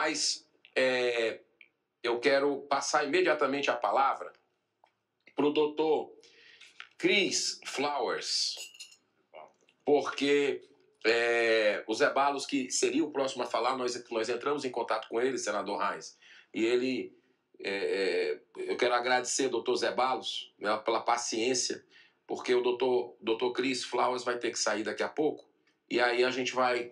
Mas eu quero passar imediatamente a palavra para o doutor Chris Flowers, porque o Zé Balos, que seria o próximo a falar, nós entramos em contato com ele, senador Reins, e ele... eu quero agradecer ao doutor Zé Balos, né, pela paciência, porque o doutor Chris Flowers vai ter que sair daqui a pouco, e aí a gente vai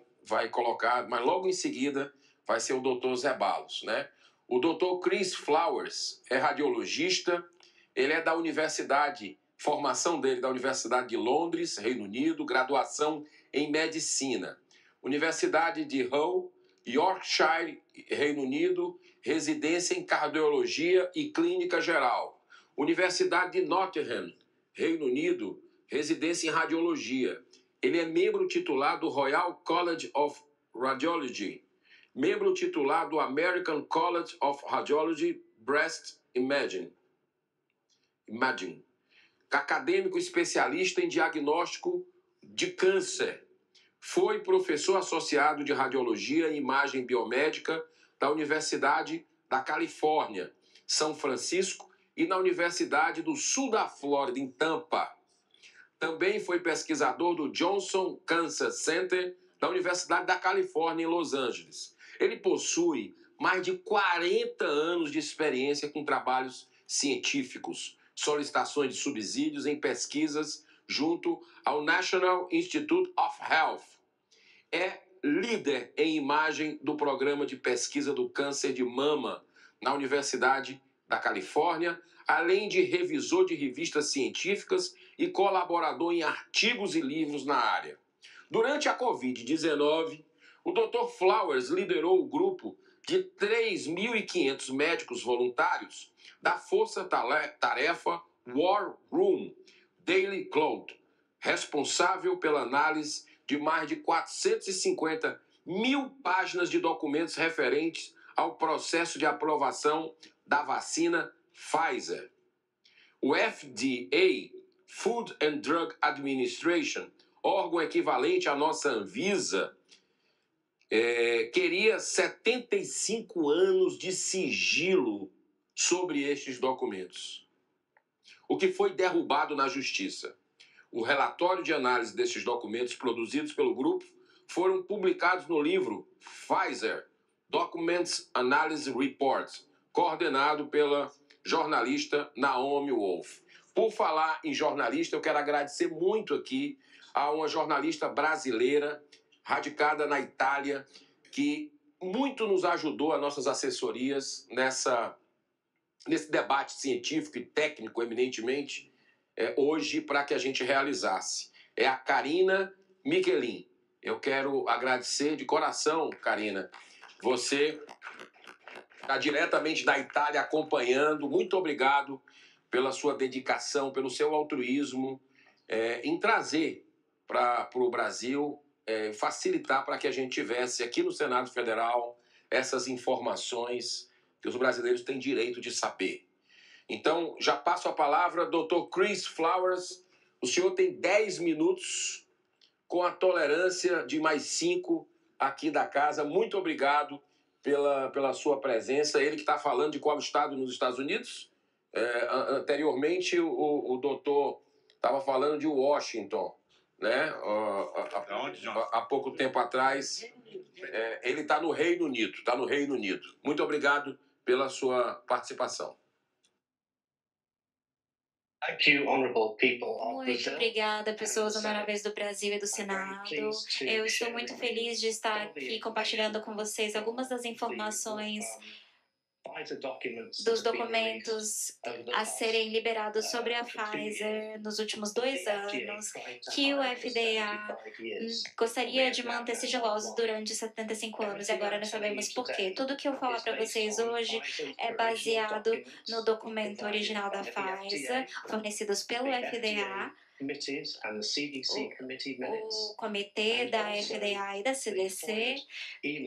colocar, mas logo em seguida vai ser o doutor Zé Balos, né? O doutor Chris Flowers é radiologista, ele é da formação dele da Universidade de Londres, Reino Unido, graduação em Medicina. Universidade de Hull, Yorkshire, Reino Unido, residência em Cardiologia e Clínica Geral. Universidade de Nottingham, Reino Unido, residência em Radiologia. Ele é membro titular do Royal College of Radiology, membro titular do American College of Radiology Breast Imaging. Acadêmico especialista em diagnóstico de câncer. Foi professor associado de Radiologia e Imagem Biomédica da Universidade da Califórnia, São Francisco e na Universidade do Sul da Flórida, em Tampa. Também foi pesquisador do Johnson Cancer Center da Universidade da Califórnia, em Los Angeles. Ele possui mais de 40 anos de experiência com trabalhos científicos, solicitações de subsídios em pesquisas junto ao National Institute of Health. É líder em imagem do programa de pesquisa do câncer de mama na Universidade da Califórnia, além de revisor de revistas científicas e colaborador em artigos e livros na área. Durante a Covid-19, o Dr. Flowers liderou o grupo de 3.500 médicos voluntários da Força-Tarefa War Room Daily Cloud, responsável pela análise de mais de 450 mil páginas de documentos referentes ao processo de aprovação da vacina Pfizer. O FDA, Food and Drug Administration, órgão equivalente à nossa Anvisa, queria 75 anos de sigilo sobre estes documentos, o que foi derrubado na justiça. O relatório de análise desses documentos produzidos pelo grupo foram publicados no livro Pfizer Documents Analysis Report, coordenado pela jornalista Naomi Wolf. Por falar em jornalista, eu quero agradecer muito aqui a uma jornalista brasileira radicada na Itália, que muito nos ajudou, as nossas assessorias, nesse debate científico e técnico, eminentemente, hoje, para que a gente realizasse. É a Karina Michelin. Eu quero agradecer de coração, Karina. Você está diretamente da Itália acompanhando. Muito obrigado pela sua dedicação, pelo seu altruísmo em trazer para o Brasil, facilitar para que a gente tivesse aqui no Senado Federal essas informações que os brasileiros têm direito de saber. Então, já passo a palavra, Dr. Chris Flowers. O senhor tem 10 minutos, com a tolerância de mais 5 aqui da casa. Muito obrigado pela sua presença. Ele que está falando de qual estado nos Estados Unidos? Anteriormente, o doutor estava falando de Washington, né? Há pouco tempo atrás. Ele está no Reino Unido. Muito obrigado pela sua participação. Muito obrigada, pessoas honoráveis do Brasil e do Senado. Eu estou muito feliz de estar aqui compartilhando com vocês algumas das informações dos documentos a serem liberados sobre a Pfizer nos últimos 2 anos, que o FDA gostaria de manter sigilosos durante 75 anos, e agora nós sabemos por quê. Tudo que eu falar para vocês hoje é baseado no documento original da Pfizer, fornecidos pelo FDA, o comitê da FDA e da CDC e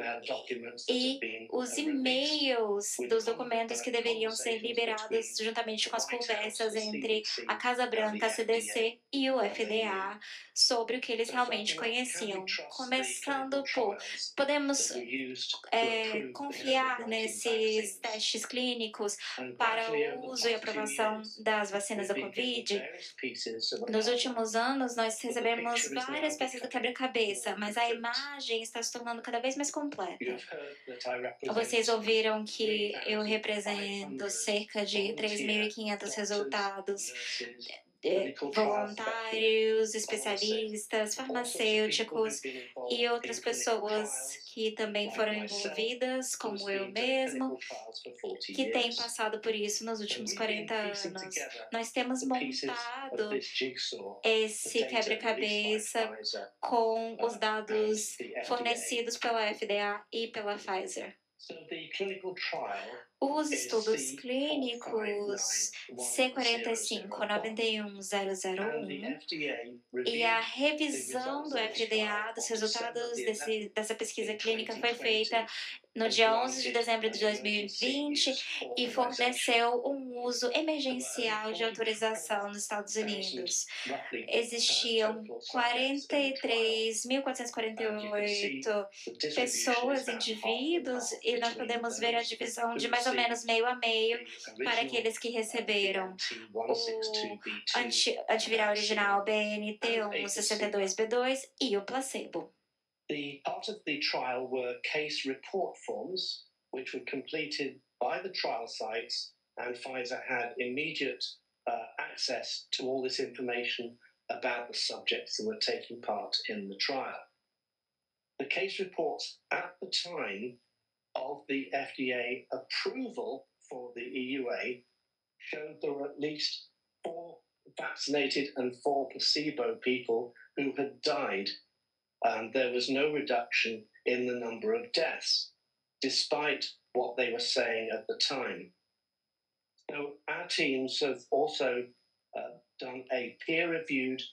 os e-mails dos documentos que deveriam ser liberados juntamente com as conversas entre a Casa Branca, a CDC e o FDA sobre o que eles realmente conheciam. Começando por, podemos confiar nesses testes clínicos para o uso e aprovação das vacinas da Covid? Nos últimos anos, nós recebemos várias peças do quebra-cabeça, mas a imagem está se tornando cada vez mais completa. Vocês ouviram que eu represento cerca de 3.500 resultados, voluntários, especialistas, farmacêuticos e outras pessoas que também foram envolvidas, como eu mesmo, que têm passado por isso nos últimos 40 anos. Nós temos montado esse quebra-cabeça com os dados fornecidos pela FDA e pela Pfizer. Os estudos clínicos C45-91001 e a revisão do FDA dos resultados dessa pesquisa clínica foi feita no dia 11 de dezembro de 2020 e forneceu um uso emergencial de autorização nos Estados Unidos. Existiam 43.448 pessoas, indivíduos, e nós podemos ver a divisão de mais ou menos meio a meio para aqueles que receberam o antiviral original BNT162b2 e o placebo. The part of the trial were case report forms, which were completed by the trial sites, and Pfizer had immediate access to all this information about the subjects who were taking part in the trial. The case reports at the time of the FDA approval for the EUA showed there were at least 4 vaccinated and 4 placebo people who had died. And there was no reduction in the number of deaths, despite what they were saying at the time. So our teams have also done a peer-reviewed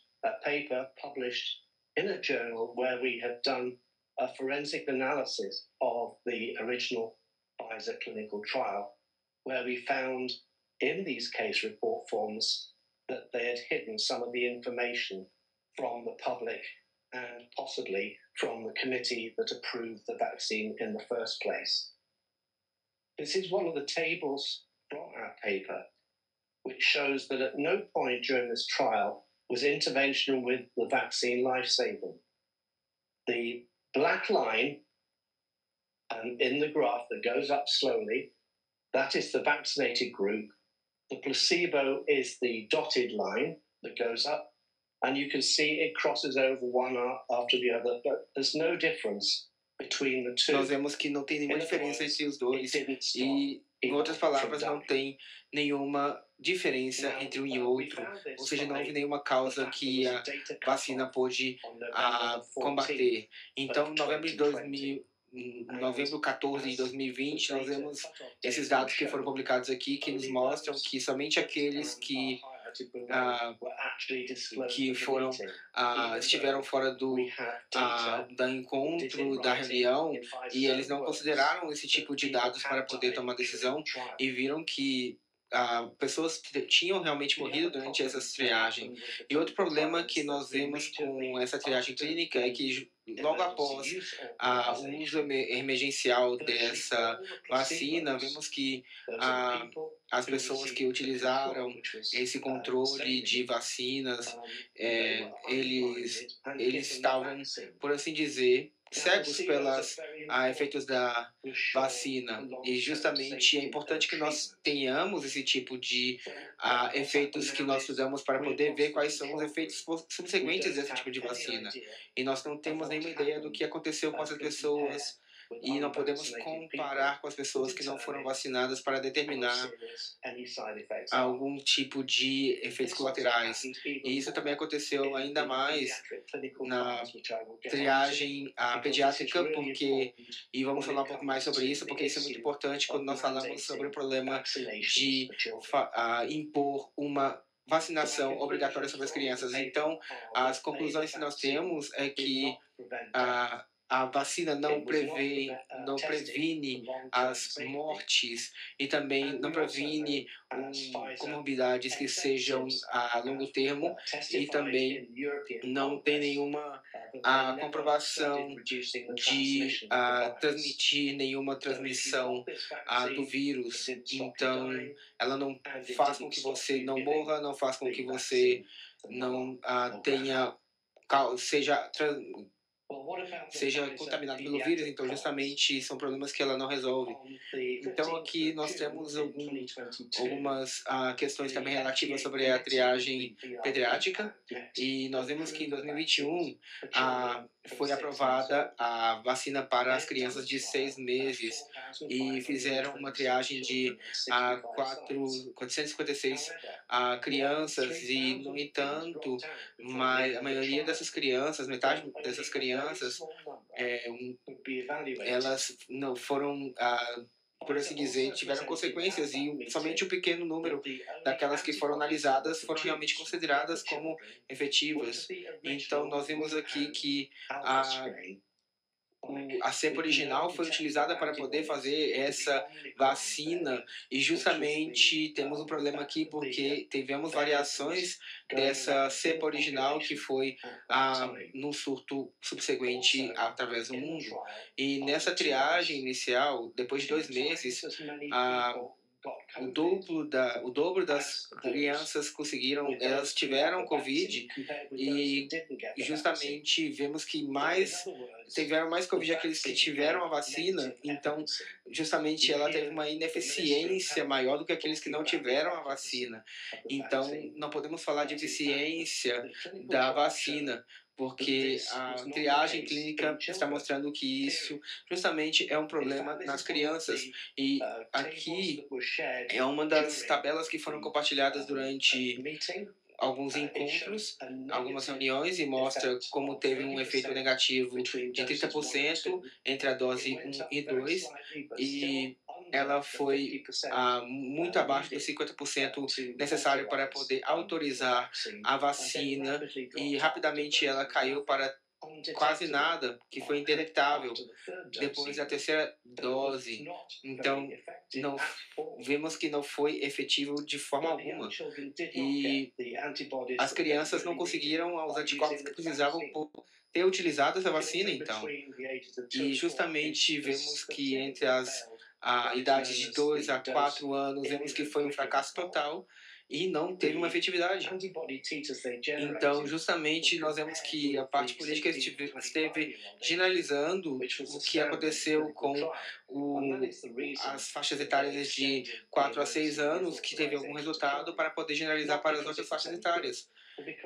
paper published in a journal where we have done a forensic analysis of the original Pfizer clinical trial, where we found in these case report forms that they had hidden some of the information from the public and possibly from the committee that approved the vaccine in the first place. This is one of the tables from our paper, which shows that at no point during this trial was intervention with the vaccine life-saving. The black line in the graph that goes up slowly, that is the vaccinated group. The placebo is the dotted line that goes up. And you can see it crosses over one after the other, but there's no difference between the two. Nós vemos que não tem nenhuma diferença entre os dois e, em outras palavras, não tem nenhuma diferença entre um e outro, ou seja, não houve nenhuma causa que a vacina pôde combater. Então, novembro 14 de 2020, nós vemos esses dados que foram publicados aqui, que nos mostram que somente aqueles que estiveram fora do encontro, da reunião, e eles não consideraram esse tipo de dados para poder tomar decisão e viram que pessoas tinham realmente morrido durante essa triagem. E outro problema que nós vemos com essa triagem clínica é que logo após o uso emergencial dessa vacina, vemos que as pessoas que utilizaram esse controle de vacinas, eles estavam, por assim dizer, cegos pelos efeitos da vacina. E justamente é importante que nós tenhamos esse tipo de efeitos que nós estudamos para poder ver quais são os efeitos subsequentes desse tipo de vacina. E nós não temos nenhuma ideia do que aconteceu com essas pessoas e não podemos comparar com as pessoas que não foram vacinadas para determinar algum tipo de efeitos colaterais. E isso também aconteceu ainda mais na triagem pediátrica, e vamos falar um pouco mais sobre isso, porque isso é muito importante quando nós falamos sobre o problema de impor uma vacinação obrigatória sobre as crianças. Então, as conclusões que nós temos é que a vacina não previne as mortes e também não previne comorbidades que sejam a longo termo, e também não tem nenhuma comprovação de transmitir nenhuma transmissão do vírus. Então, ela não faz com que você não morra, não faz com que você não seja contaminado pelo vírus. Então, justamente, são problemas que ela não resolve. Então, aqui nós temos algumas questões também relativas sobre a triagem pediátrica, e nós vemos que em 2021 foi aprovada a vacina para as crianças de 6 meses, e fizeram uma triagem de 456 crianças, e, no entanto, a maioria dessas crianças, metade dessas crianças, elas não foram, por assim dizer, tiveram consequências, e somente um pequeno número daquelas que foram analisadas foram realmente consideradas como efetivas. Então, nós vemos aqui que a cepa original foi utilizada para poder fazer essa vacina, e justamente temos um problema aqui porque tivemos variações dessa cepa original que foi num surto subsequente através do mundo. E nessa triagem inicial, depois de 2 meses, o dobro das crianças elas tiveram Covid, e justamente vemos que tiveram mais Covid aqueles que tiveram a vacina. Então, justamente, ela teve uma ineficiência maior do que aqueles que não tiveram a vacina. Então, não podemos falar de eficiência da vacina, porque a triagem clínica está mostrando que isso justamente é um problema nas crianças. E aqui é uma das tabelas que foram compartilhadas durante alguns encontros, algumas reuniões, e mostra como teve um efeito negativo de 30% entre a dose 1 e 2, e ela foi muito abaixo dos 50% necessário para poder autorizar a vacina, e rapidamente ela caiu para quase nada, que foi indetectável depois da 3ª dose. Então, vemos que não foi efetivo de forma alguma, e as crianças não conseguiram os anticorpos que precisavam por ter utilizado essa vacina. Então, e justamente vemos que entre as idades de 2 a 4 anos, vemos que foi um fracasso total e não teve uma efetividade. Então, justamente, nós vemos que a parte política esteve generalizando o que aconteceu com as faixas etárias de 4 a 6 anos, que teve algum resultado, para poder generalizar para as outras faixas etárias.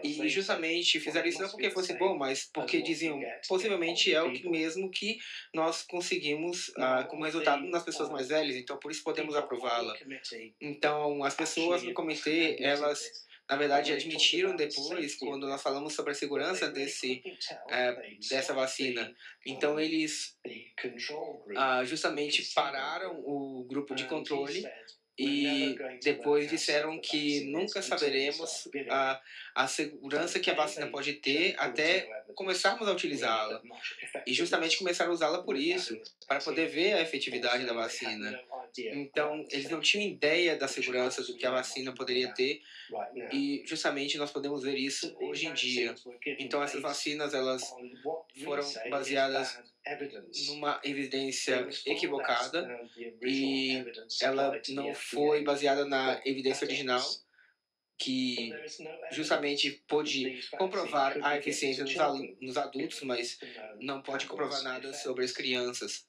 E justamente fizeram isso não porque fosse bom, mas porque diziam, possivelmente é o mesmo que nós conseguimos como resultado nas pessoas mais velhas, então por isso podemos aprová-la. Então, as pessoas no comitê, elas, na verdade, admitiram depois, quando nós falamos sobre a segurança dessa vacina. Então, eles justamente pararam o grupo de controle, e depois disseram que nunca saberemos a segurança que a vacina pode ter até começarmos a utilizá-la. E justamente começaram a usá-la por isso, para poder ver a efetividade da vacina. Então, eles não tinham ideia da segurança do que a vacina poderia ter, e justamente nós podemos ver isso hoje em dia. Então, essas vacinas, elas foram baseadas numa evidência equivocada, e ela não foi baseada na evidência original, que justamente pôde comprovar a eficiência nos adultos, mas não pode comprovar nada sobre as crianças.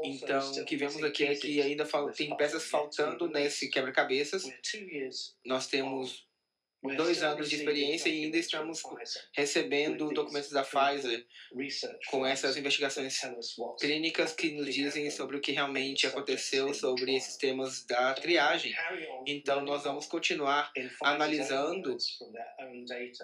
Então, o que vemos aqui é que ainda tem peças faltando nesse quebra-cabeças. Nós temos 2 anos de experiência e ainda estamos recebendo documentos da Pfizer com essas investigações clínicas que nos dizem sobre o que realmente aconteceu sobre esses temas da triagem. Então, nós vamos continuar analisando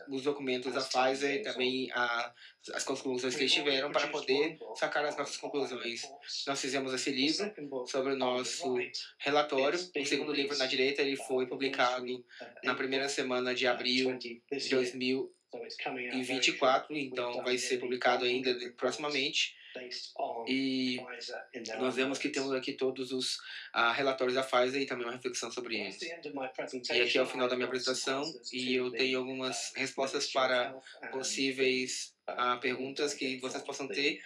os documentos da Pfizer e também as as conclusões que eles tiveram para poder sacar as nossas conclusões. Nós fizemos esse livro sobre o nosso relatório. O segundo livro na direita ele foi publicado na primeira semana de abril de 2024, então vai ser publicado ainda proximamente. E nós vemos que temos aqui todos os relatórios da Pfizer e também uma reflexão sobre eles. E aqui é o final da minha apresentação e eu tenho algumas respostas para possíveis perguntas que vocês possam ter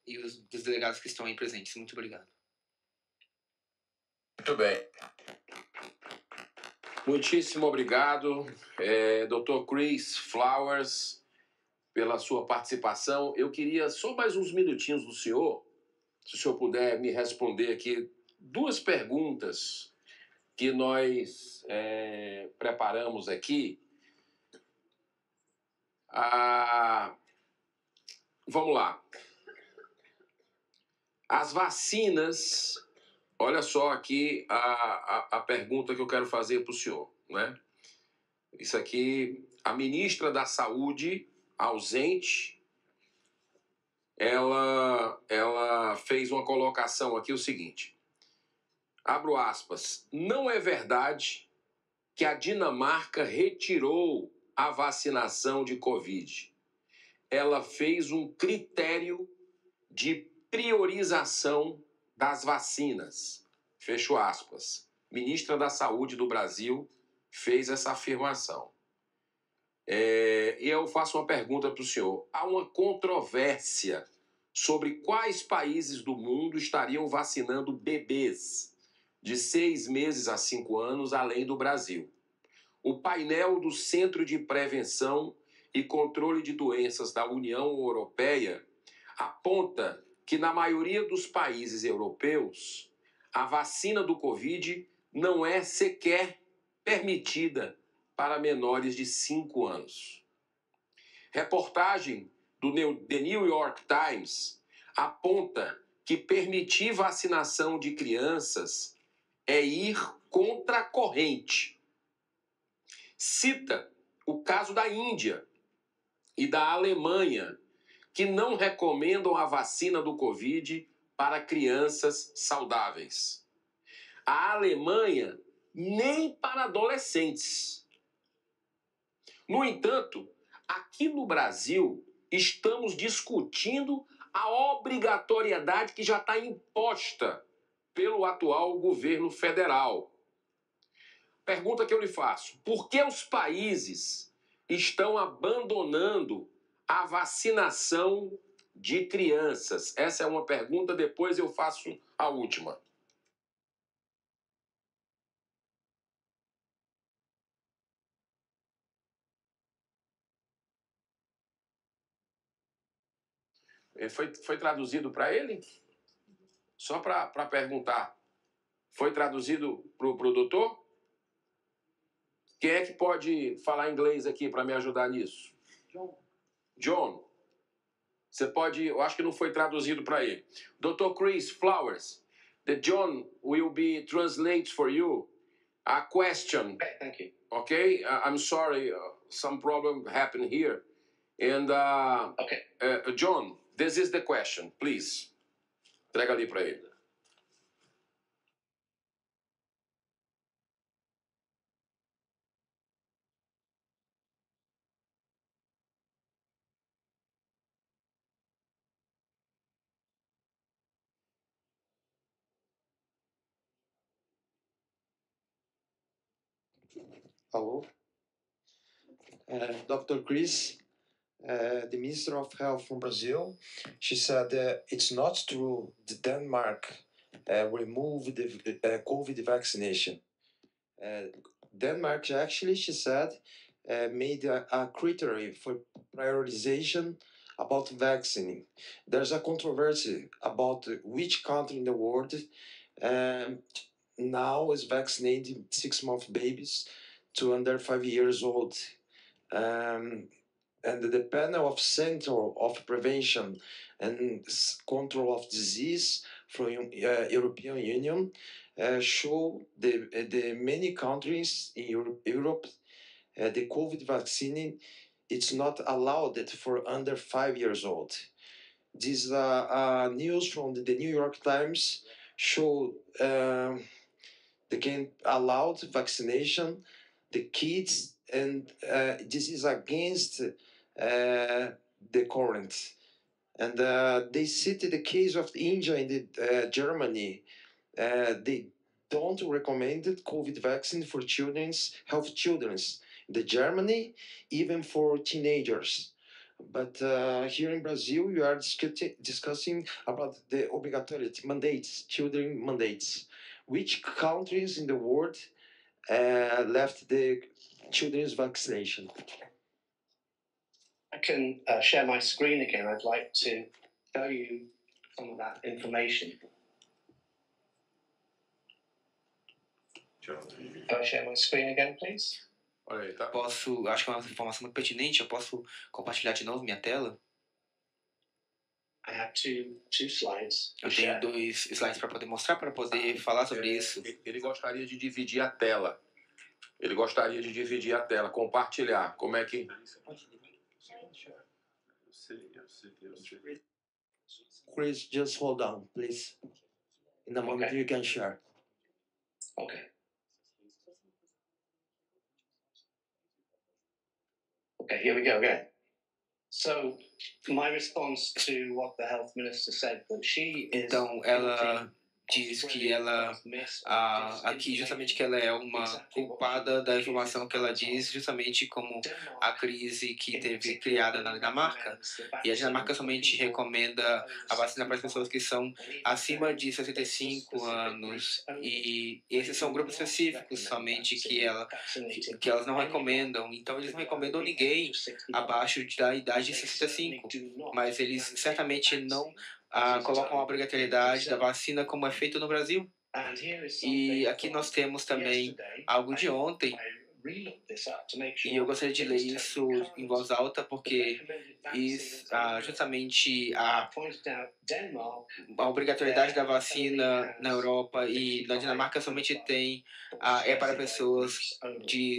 e os delegados que estão aí presentes. Muito obrigado. Muito bem. Muitíssimo obrigado, Dr. Chris Flowers, pela sua participação. Eu queria só mais uns minutinhos do senhor, se o senhor puder me responder aqui duas perguntas que nós preparamos aqui. Vamos lá. As vacinas, olha só aqui a pergunta que eu quero fazer para o senhor, né? Isso aqui, a ministra da Saúde, ausente, ela fez uma colocação aqui, o seguinte, abro aspas, não é verdade que a Dinamarca retirou a vacinação de Covid. Ela fez um critério de priorização das vacinas. Fecho aspas. Ministra da Saúde do Brasil fez essa afirmação. E eu faço uma pergunta para o senhor. Há uma controvérsia sobre quais países do mundo estariam vacinando bebês de 6 meses a 5 anos, além do Brasil. O painel do Centro de Prevenção e Controle de Doenças da União Europeia aponta que na maioria dos países europeus, a vacina do Covid não é sequer permitida para menores de 5 anos. Reportagem do The New York Times aponta que permitir vacinação de crianças é ir contra a corrente. Cita o caso da Índia e da Alemanha, que não recomendam a vacina do Covid para crianças saudáveis. A Alemanha nem para adolescentes. No entanto, aqui no Brasil, estamos discutindo a obrigatoriedade que já está imposta pelo atual governo federal. Pergunta que eu lhe faço: por que os países estão abandonando a vacinação de crianças? Essa é uma pergunta, depois eu faço a última. Foi traduzido para ele? Só para perguntar. Foi traduzido para o doutor? Quem é que pode falar inglês aqui para me ajudar nisso? John. Você pode... Eu acho que não foi traduzido para ele. Dr. Chris Flowers, the John will be translate for you a question. Okay, thank you. Okay? I'm sorry, some problem happened here. And, John, this is the question, please. Entrega ali para ele. Hello. Dr. Chris, the Minister of Health from Brazil, she said it's not true that Denmark removed the COVID vaccination. Denmark actually, she said, made a criteria for prioritization about vaccinating. There's a controversy about which country in the world now is vaccinating 6-month babies to under 5 years old. And the panel of Center of Prevention and Control of Disease from European Union show the many countries in Europe the COVID vaccine it's not allowed for under 5 years old. This news from the New York Times show they can allow vaccination the kids, and this is against the current. And they cited the case of India and Germany. They don't recommend COVID vaccine for healthy children. The Germany, even for teenagers. But here in Brazil, we are discussing about the obligatory mandates, children mandates. Which countries in the world left the children's vaccination? I can share my screen again. I'd like to show you some of that information. Can I share my screen again, please? Olha aí, tá? Posso, acho que é uma informação muito pertinente, eu posso compartilhar de novo minha tela? I have two slides. Eu tenho 2 slides para poder mostrar, para poder falar sobre isso. Ele gostaria de dividir a tela. Ele gostaria de dividir a tela, compartilhar. Como é que... Chris, just hold on, please. In a moment, you can share. Okay. Okay, here we go again. So, my response to what the health minister said, that she is... Então, ela diz que ela, aqui justamente que ela é uma culpada da informação que ela diz, justamente como a crise que teve criada na Dinamarca. E a Dinamarca somente recomenda a vacina para as pessoas que são acima de 65 anos. E esses são grupos específicos somente que elas não recomendam. Então, eles não recomendam ninguém abaixo da idade de 65. Mas eles certamente não colocam a obrigatoriedade da vacina como é feito no Brasil. E aqui nós temos também algo de ontem, e eu gostaria de ler isso em voz alta, porque justamente a obrigatoriedade da vacina na Europa e na Dinamarca somente é para pessoas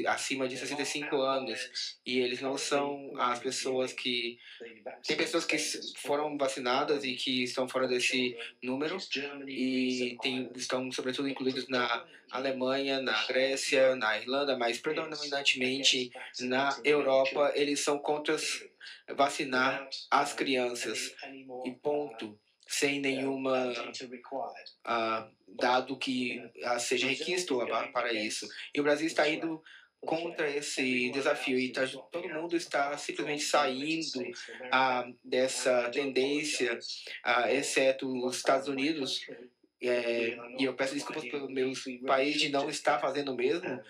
acima de 65 anos, e eles não são as pessoas que... Tem pessoas que foram vacinadas e que estão fora desse número, e estão sobretudo incluídos na Alemanha, na Grécia, na Irlanda, mas predominantemente na Europa, eles são contra vacinar as crianças, e ponto, sem nenhuma dado que seja requisito para isso. E o Brasil está indo contra esse desafio, e todo mundo está simplesmente saindo dessa tendência, exceto os Estados Unidos. E eu peço desculpas pelo meu país de não estar fazendo o mesmo,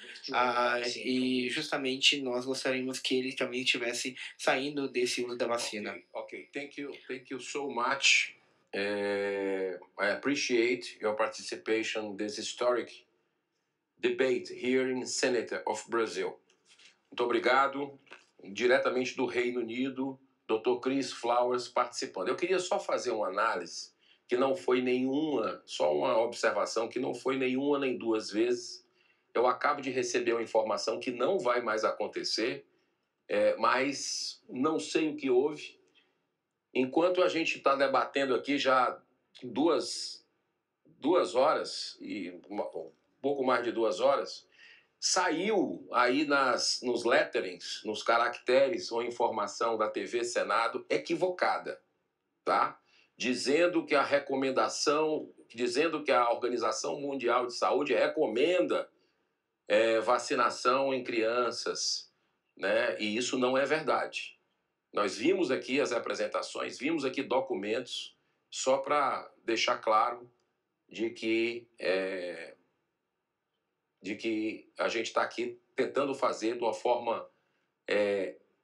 e justamente nós gostaríamos que ele também estivesse saindo desse uso da vacina. Okay. Thank you so much. I appreciate your participation in this historic debate here in Senate of Brazil. Muito obrigado. Diretamente do Reino Unido, Dr. Chris Flowers participando. Eu queria só fazer uma análise que não foi nenhuma, só uma observação, que não foi nenhuma nem duas vezes. Eu acabo de receber uma informação que não vai mais acontecer, mas não sei o que houve. Enquanto a gente está debatendo aqui já duas horas, e um pouco mais de 2 horas, saiu aí nos letterings, nos caracteres, uma informação da TV Senado equivocada, tá? Dizendo que a Organização Mundial de Saúde recomenda vacinação em crianças, né? E isso não é verdade. Nós vimos aqui as apresentações, vimos aqui documentos, só para deixar claro de que a gente está aqui tentando fazer de uma forma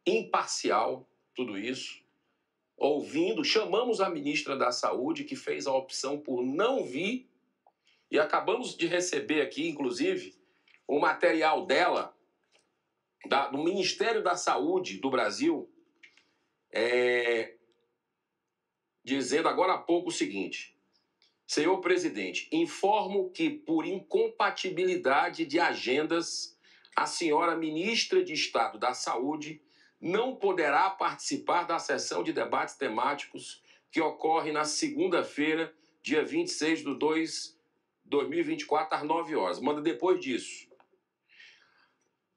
imparcial tudo isso, chamamos a ministra da Saúde, que fez a opção por não vir, e acabamos de receber aqui, inclusive, o material dela, do Ministério da Saúde do Brasil, dizendo agora há pouco o seguinte: senhor presidente, informo que por incompatibilidade de agendas, a senhora ministra de Estado da Saúde não poderá participar da sessão de debates temáticos que ocorre na segunda-feira, dia 26/2/2024, às 9 horas. Manda depois disso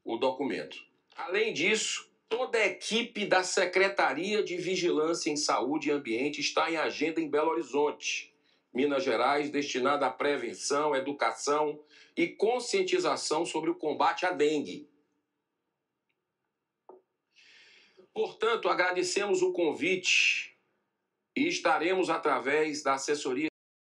o documento. Além disso, toda a equipe da Secretaria de Vigilância em Saúde e Ambiente está em agenda em Belo Horizonte, Minas Gerais, destinada à prevenção, educação e conscientização sobre o combate à dengue. Portanto, agradecemos o convite e estaremos, através da assessoria